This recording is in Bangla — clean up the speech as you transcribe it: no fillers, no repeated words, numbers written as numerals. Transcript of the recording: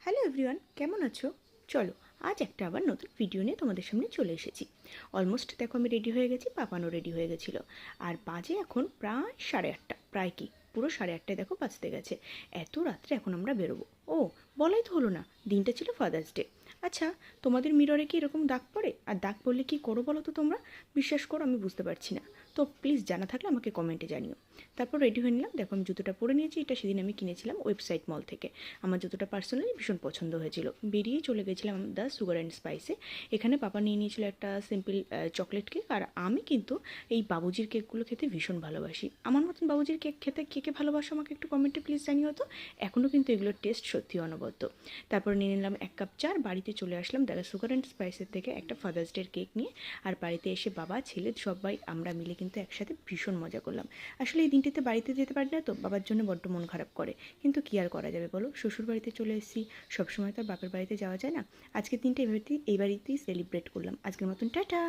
হ্যালো এভরিওয়ান, কেমন আছো? চলো আজ একটা আবার নতুন ভিডিও নিয়ে তোমাদের সামনে চলে এসেছি। অলমোস্ট দেখো আমি রেডি হয়ে গেছি, পাপানও রেডি হয়ে গেছিলো। আর বাজে এখন প্রায় 8:30, প্রায় কি পুরো 8:30 দেখো বাজতে গেছে। এত রাত্রে এখন আমরা বেরোবো। ও বলাই তো হলো না, দিনটা ছিল ফাদার্স ডে। আচ্ছা, তোমাদের মিররে কি এরকম দাগ পড়ে? আর দাগ পড়লে কি করো বলো তো তোমরা? বিশ্বাস করো আমি বুঝতে পারছি না। তো প্লিজ জানা থাকলে আমাকে কমেন্টে জানিও। তারপর রেডি হয়ে নিলাম। দেখো আমি জুতোটা পরে নিয়েছি, এটা সেদিন আমি কিনেছিলাম ওয়েবসাইট মল থেকে। আমার জুতোটা পার্সোনালি ভীষণ পছন্দ হয়েছিল। বেরিয়ে চলে গেছিলাম দ্য সুগার অ্যান্ড স্পাইসে। এখানে পাপা নিয়ে নিয়েছিল একটা সিম্পল চকলেট কেক, আর আমি কিন্তু এই বাবুজির কেকগুলো খেতে ভীষণ ভালোবাসি। আমার মতন বাবুজির কেক খেতে কে কে ভালোবাসো আমাকে একটু কমেন্টে প্লিজ জানিও তো। এখনও কিন্তু এগুলোর টেস্ট সত্যি অনবদ্য। তারপর নিয়ে নিলাম 1 কাপ চা, বাড়িতে চলে আসলাম দ্য সুগার অ্যান্ড স্পাইসের থেকে একটা ফাদার্স ডের কেক নিয়ে। আর বাড়িতে এসে বাবা ছেলে সবাই আমরা মিলে কিন্তু একসাথে ভীষণ মজা করলাম। আসলে এই দিনটিতে বাড়িতে যেতে পারি না, তো বাবার জন্য বড্ড মন খারাপ করে, কিন্তু কী আর করা যাবে বলো, শ্বশুর বাড়িতে চলে এসেছি, সবসময় তো আর বাপের বাড়িতে যাওয়া যায় না। আজকের দিনটা এই বাড়িতেই সেলিব্রেট করলাম। আজকের মতন টাটা।